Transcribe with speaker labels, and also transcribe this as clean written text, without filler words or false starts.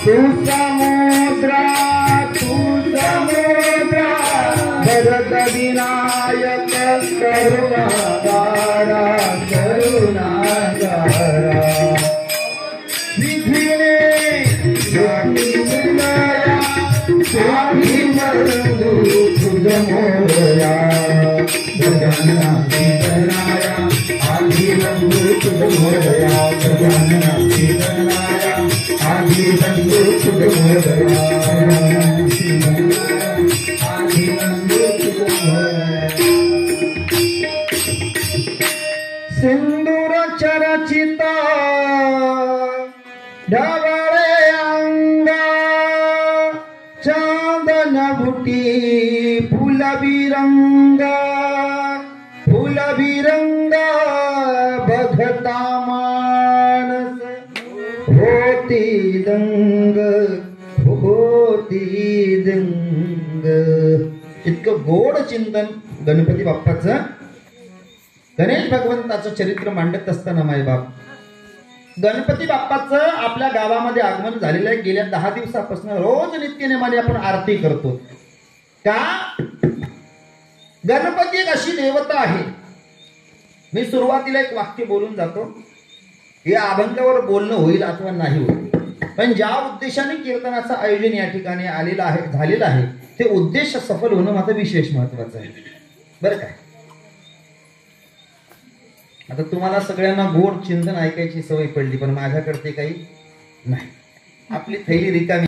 Speaker 1: तू समुद्रा भरत विनायक करुणागारा विधिने स्वामी मुलाया स्वामी मरंदू तुझ मोरया गजानना वितनाया आधी बंधू तुझ मोरया गजानना वितनाया आधी बंधू तुझ मोरया आधी बंधू तुझ मोरया सिंदूर चरचिता ढवळे अंगा चांदन बुटी फुल बिरंगा बघता मानस होती दंग इतकं गोड चिंतन गणपती बाप्पाचं गणेश भगवंताचं चरित्र मांडत असताना मायबाप गणपती बाप्पाचं आपल्या गावामध्ये आगमन झालेलं आहे। गेल्या 10 दिवसापासून रोज नित्यनेमाने आपण आरती करतो का? गणपती एक अशी देवता आहे। मी सुरुवातीला एक वाक्य बोलून जातो, या अभंगावर बोलणं होईल अथवा नाही होईल, पण ज्या उद्देशाने कीर्तनाचं आयोजन या ठिकाणी झालेलं आहे ते उद्देश सफल होणं माझं विशेष महत्वाचं आहे बरं काय? आता तुम्हाला सगळ्यांना गोड चिंतन ऐकायची सवय पडली, पण माझ्याकडे काही नाही। आपली थैली रिकामी